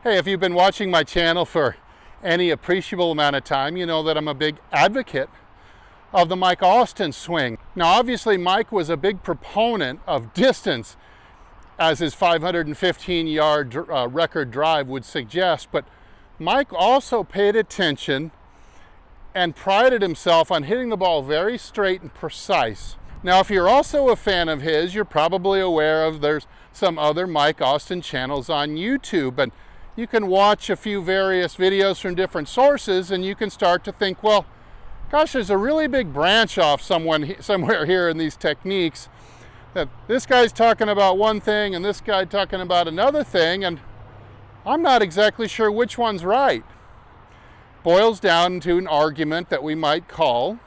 Hey, if you've been watching my channel for any appreciable amount of time, you know that I'm a big advocate of the Mike Austin swing. Now, obviously, Mike was a big proponent of distance, as his 515-yard record drive would suggest, but Mike also paid attention and prided himself on hitting the ball very straight and precise. Now, if you're also a fan of his, you're probably aware of there's some other Mike Austin channels on YouTube, and you can watch a few various videos from different sources and you can start to think, well, gosh, there's a really big branch off somewhere here in these techniques, that this guy's talking about one thing and this guy talking about another thing, and I'm not exactly sure which one's right. Boils down to an argument that we might call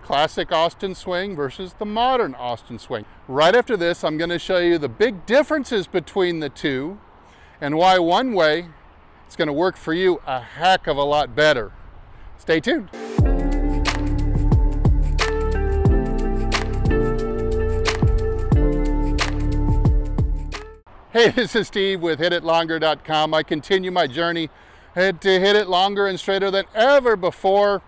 classic Austin swing versus the modern Austin swing. Right after this, I'm going to show you the big differences between the two and why one way it's going to work for you a heck of a lot better. Stay tuned. Hey, this is Steve with HitItLonger.com. I continue my journey to hit it longer and straighter than ever before.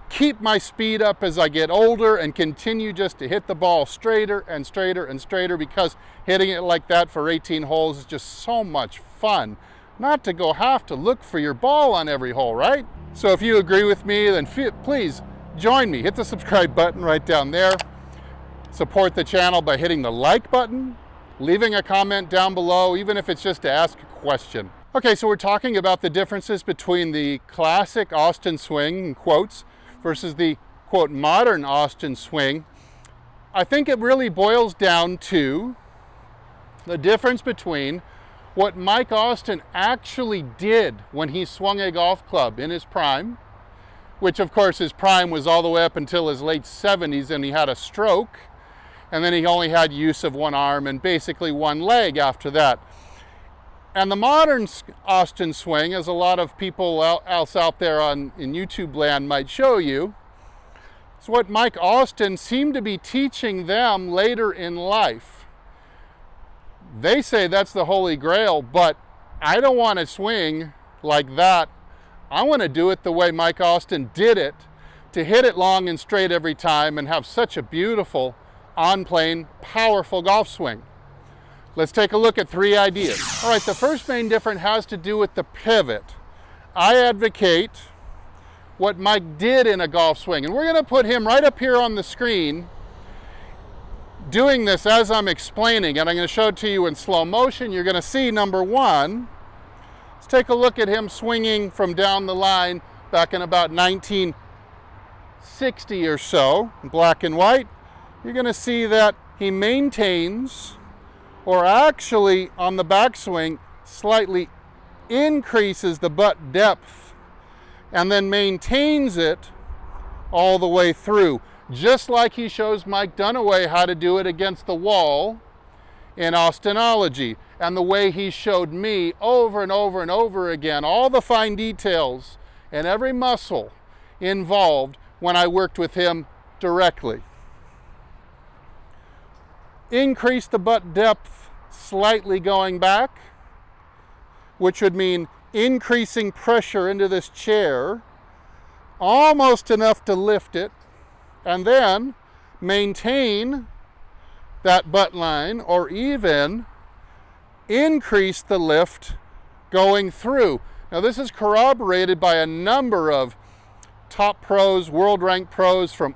Keep my speed up as I get older and continue just to hit the ball straighter and straighter and straighter, because hitting it like that for 18 holes is just so much fun. Not to have to look for your ball on every hole, right? So if you agree with me, then please join me. Hit the subscribe button right down there. Support the channel by hitting the like button, leaving a comment down below, even if it's just to ask a question. Okay, so we're talking about the differences between the classic Austin swing, in quotes, versus the, quote, modern Austin swing. I think it really boils down to the difference between what Mike Austin actually did when he swung a golf club in his prime, which of course his prime was all the way up until his late 70s, and he had a stroke, and then he only had use of one arm and basically one leg after that. And the modern Austin swing, as a lot of people else out there in YouTube land might show you, is what Mike Austin seemed to be teaching them later in life. They say that's the Holy Grail, but I don't want to swing like that. I want to do it the way Mike Austin did it, to hit it long and straight every time and have such a beautiful, on-plane, powerful golf swing. Let's take a look at three ideas. All right, the first main difference has to do with the pivot. I advocate what Mike did in a golf swing, and we're going to put him right up here on the screen doing this as I'm explaining, and I'm going to show it to you in slow motion. You're going to see, number one, let's take a look at him swinging from down the line back in about 1960 or so, black and white. You're going to see that he maintains, or actually on the backswing slightly increases the butt depth and then maintains it all the way through, just like he shows Mike Dunaway how to do it against the wall in Austinology, and the way he showed me over and over and over again, all the fine details and every muscle involved when I worked with him directly. Increase the butt depth slightly going back, which would mean increasing pressure into this chair, almost enough to lift it, and then maintain that butt line, or even increase the lift going through. Now, this is corroborated by a number of top pros, world-ranked pros from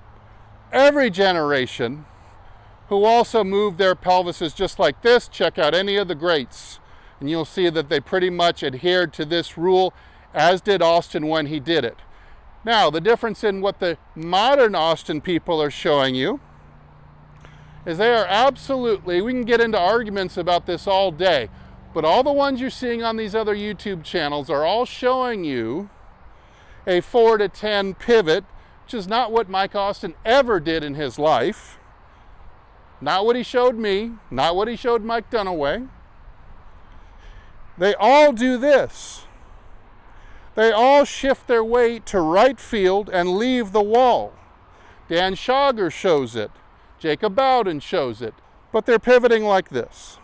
every generation, who also move their pelvises just like this. Check out any of the greats, and you'll see that they pretty much adhered to this rule, as did Austin when he did it. Now, the difference in what the modern Austin people are showing you is they are absolutely, we can get into arguments about this all day, but all the ones you're seeing on these other YouTube channels are all showing you a 4 to 10 pivot, which is not what Mike Austin ever did in his life. Not what he showed me, not what he showed Mike Dunaway. They all do this. They all shift their weight to right field and leave the wall. Dan Schauger shows it. Jacob Bowden shows it. But they're pivoting like this.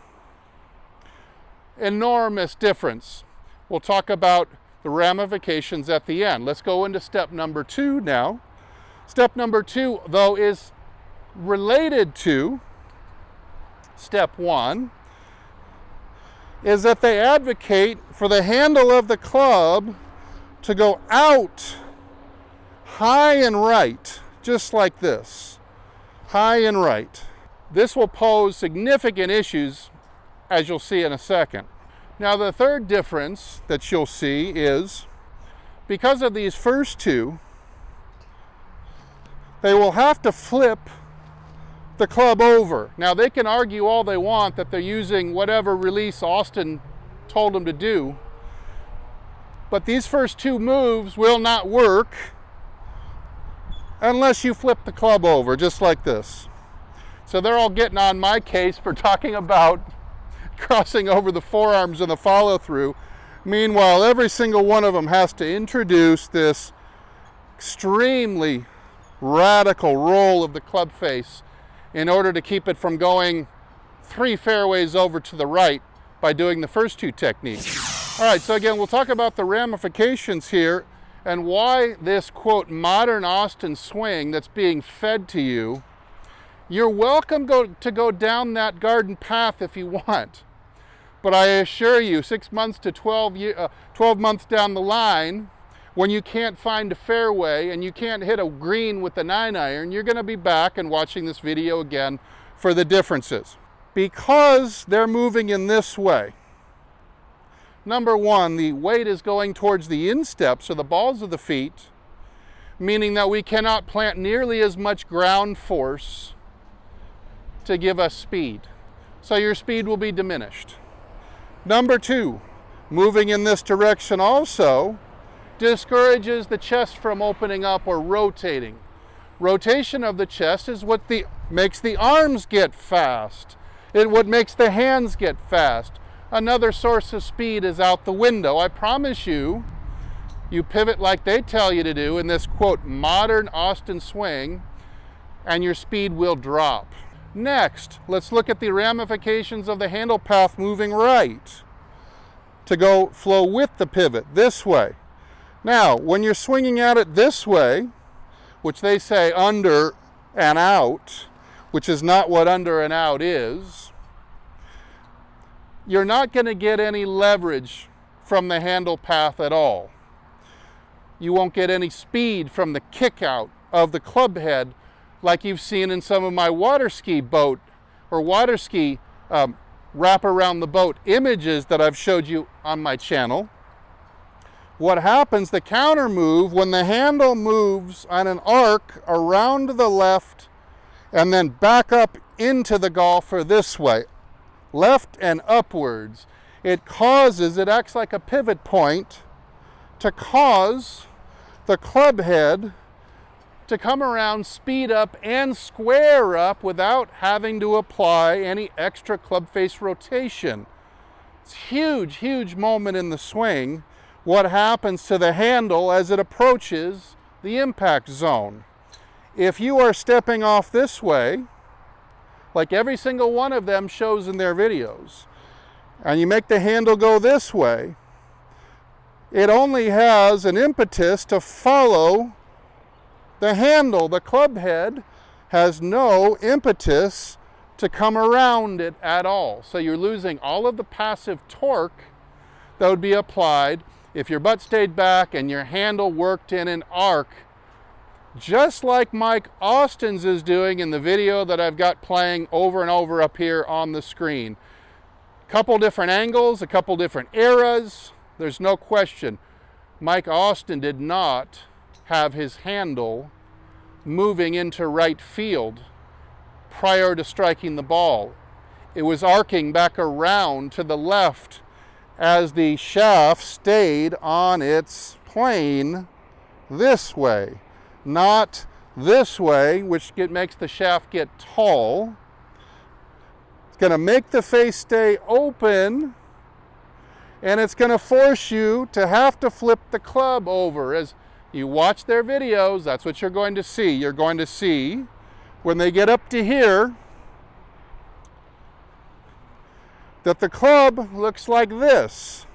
Enormous difference. We'll talk about the ramifications at the end. Let's go into step number 2 now. Step number 2, though, is related to step 1, is that they advocate for the handle of the club to go out high and right, just like this, high and right. This will pose significant issues, as you'll see in a second. Now, the third difference that you'll see is, because of these first two, they will have to flip the club over. Now, they can argue all they want that they're using whatever release Austin told them to do, but these first two moves will not work unless you flip the club over, just like this. So they're all getting on my case for talking about crossing over the forearms and the follow-through. Meanwhile, every single one of them has to introduce this extremely radical roll of the club face in order to keep it from going 3 fairways over to the right by doing the first two techniques. All right, so again, we'll talk about the ramifications here and why this, quote, modern Austin swing that's being fed to you, you're welcome to go down that garden path if you want. But I assure you, 6 months to 12 months down the line, when you can't find a fairway and you can't hit a green with the 9-iron, you're going to be back and watching this video again for the differences. Because they're moving in this way. Number one, the weight is going towards the instep, so the balls of the feet, meaning that we cannot plant nearly as much ground force to give us speed. So your speed will be diminished. Number two, moving in this direction also discourages the chest from opening up or rotating. Rotation of the chest is what makes the arms get fast. What makes the hands get fast. Another source of speed is out the window. I promise you, you pivot like they tell you to do in this, quote, modern Austin swing, and your speed will drop. Next, let's look at the ramifications of the handle path moving right to go flow with the pivot this way. Now, when you're swinging at it this way, which they say under and out, which is not what under and out is, you're not going to get any leverage from the handle path at all. You won't get any speed from the kick out of the club head like you've seen in some of my water ski boat or water ski wrap around the boat images that I've showed you on my channel. What happens, the counter move, when the handle moves on an arc around to the left and then back up into the golfer this way, left and upwards, it acts like a pivot point to cause the club head to come around, speed up, and square up without having to apply any extra club face rotation. It's a huge, huge moment in the swing. What happens to the handle as it approaches the impact zone. If you are stepping off this way, like every single one of them shows in their videos, and you make the handle go this way, it only has an impetus to follow the handle. The club head has no impetus to come around it at all. So you're losing all of the passive torque that would be applied if your butt stayed back and your handle worked in an arc, just like Mike Austin's is doing in the video that I've got playing over and over up here on the screen. A couple different angles, a couple different eras. There's no question. Mike Austin did not have his handle moving into right field prior to striking the ball. It was arcing back around to the left as the shaft stayed on its plane this way, not this way, which makes the shaft get tall. It's going to make the face stay open, and it's going to force you to have to flip the club over. As you watch their videos, that's what you're going to see. You're going to see when they get up to here that the club looks like this.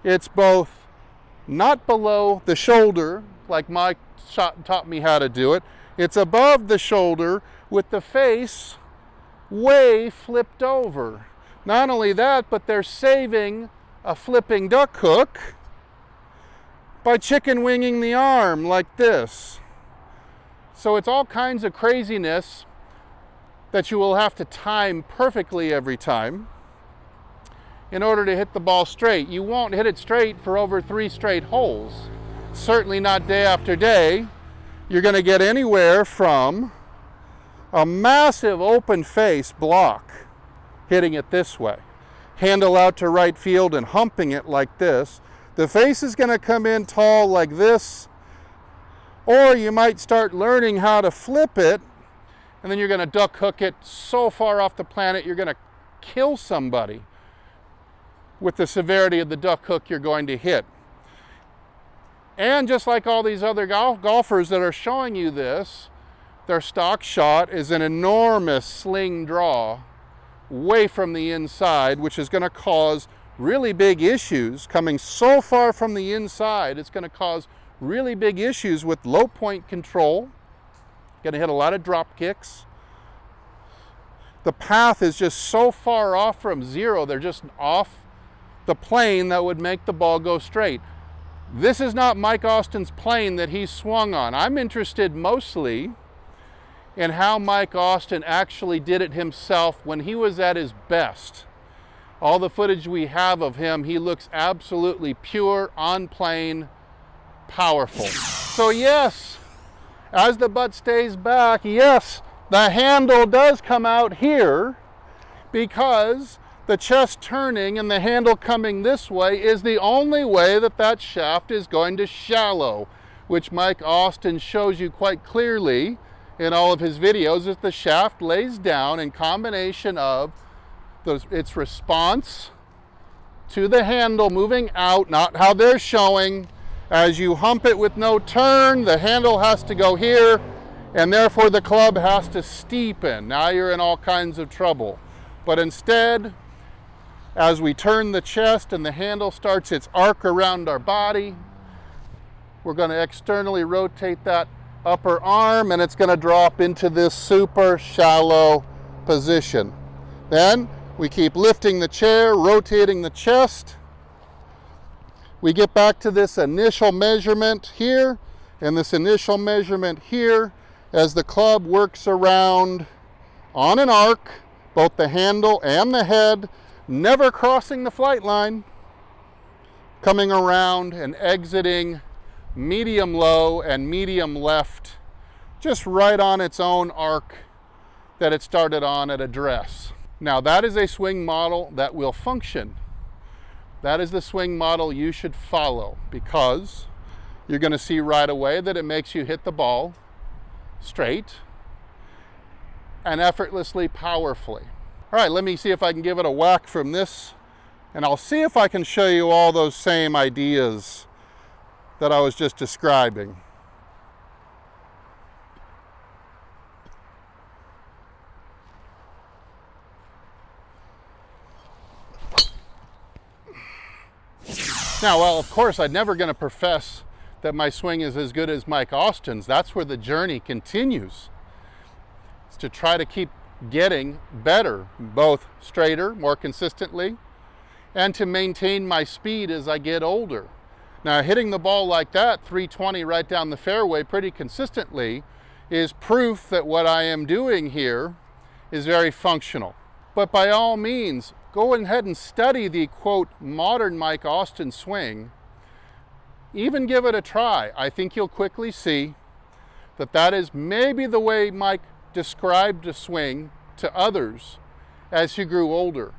It's both not below the shoulder, like Mike taught me how to do it. It's above the shoulder with the face way flipped over. Not only that, but they're saving a flipping duck hook by chicken winging the arm like this. So it's all kinds of craziness that you will have to time perfectly every time in order to hit the ball straight. You won't hit it straight for over 3 straight holes. Certainly not day after day. You're going to get anywhere from a massive open face block hitting it this way, handle out to right field and humping it like this. The face is going to come in tall like this, or you might start learning how to flip it, and then you're going to duck hook it so far off the planet you're going to kill somebody with the severity of the duck hook you're going to hit. And just like all these other golfers that are showing you this, their stock shot is an enormous sling draw way from the inside, which is going to cause really big issues. Coming so far from the inside, it's going to cause really big issues with low point control. Going to hit a lot of drop kicks. The path is just so far off from zero, they're just off the plane that would make the ball go straight. This is not Mike Austin's plane that he swung on. I'm interested mostly in how Mike Austin actually did it himself when he was at his best. All the footage we have of him, he looks absolutely pure, on plane, powerful. So yes, as the butt stays back, yes, the handle does come out here because the chest turning and the handle coming this way is the only way that that shaft is going to shallow, which Mike Austin shows you quite clearly in all of his videos, is the shaft lays down in combination of its response to the handle moving out, not how they're showing. As you hump it with no turn, the handle has to go here, and therefore the club has to steepen. Now you're in all kinds of trouble. But instead, as we turn the chest and the handle starts its arc around our body, we're going to externally rotate that upper arm, and it's going to drop into this super shallow position. Then we keep lifting the chair, rotating the chest. We get back to this initial measurement here and this initial measurement here as the club works around on an arc, both the handle and the head, never crossing the flight line, coming around and exiting medium low and medium left, just right on its own arc that it started on at address. Now that is a swing model that will function. That is the swing model you should follow, because you're going to see right away that it makes you hit the ball straight and effortlessly powerfully. All right, let me see if I can give it a whack from this, and I'll see if I can show you all those same ideas that I was just describing. Now, well, of course, I'm never going to profess that my swing is as good as Mike Austin's. That's where the journey continues. It's to try to keep getting better, both straighter, more consistently, and to maintain my speed as I get older. Now, hitting the ball like that, 320 right down the fairway pretty consistently, is proof that what I am doing here is very functional. But by all means, go ahead and study the, quote, modern Mike Austin swing. Even give it a try. I think you'll quickly see that that is maybe the way Mike described a swing to others as he grew older.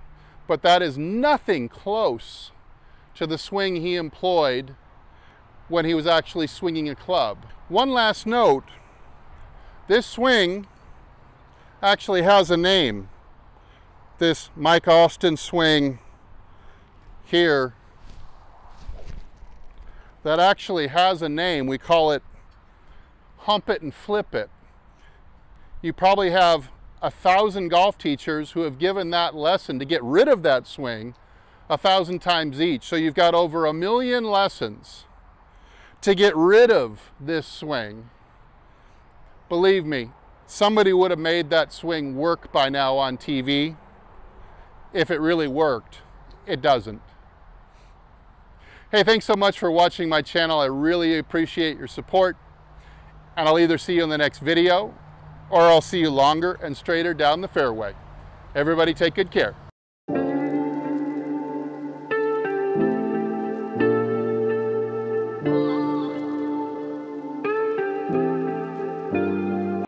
But that is nothing close to the swing he employed when he was actually swinging a club. One last note, this swing actually has a name. This Mike Austin swing here, that actually has a name. We call it hump it and flip it. You probably have 1,000 golf teachers who have given that lesson to get rid of that swing 1,000 times each. So you've got over 1 million lessons to get rid of this swing. Believe me, somebody would have made that swing work by now on TV. If it really worked, it doesn't. Hey, thanks so much for watching my channel. I really appreciate your support. And I'll either see you in the next video, or I'll see you longer and straighter down the fairway. Everybody take good care.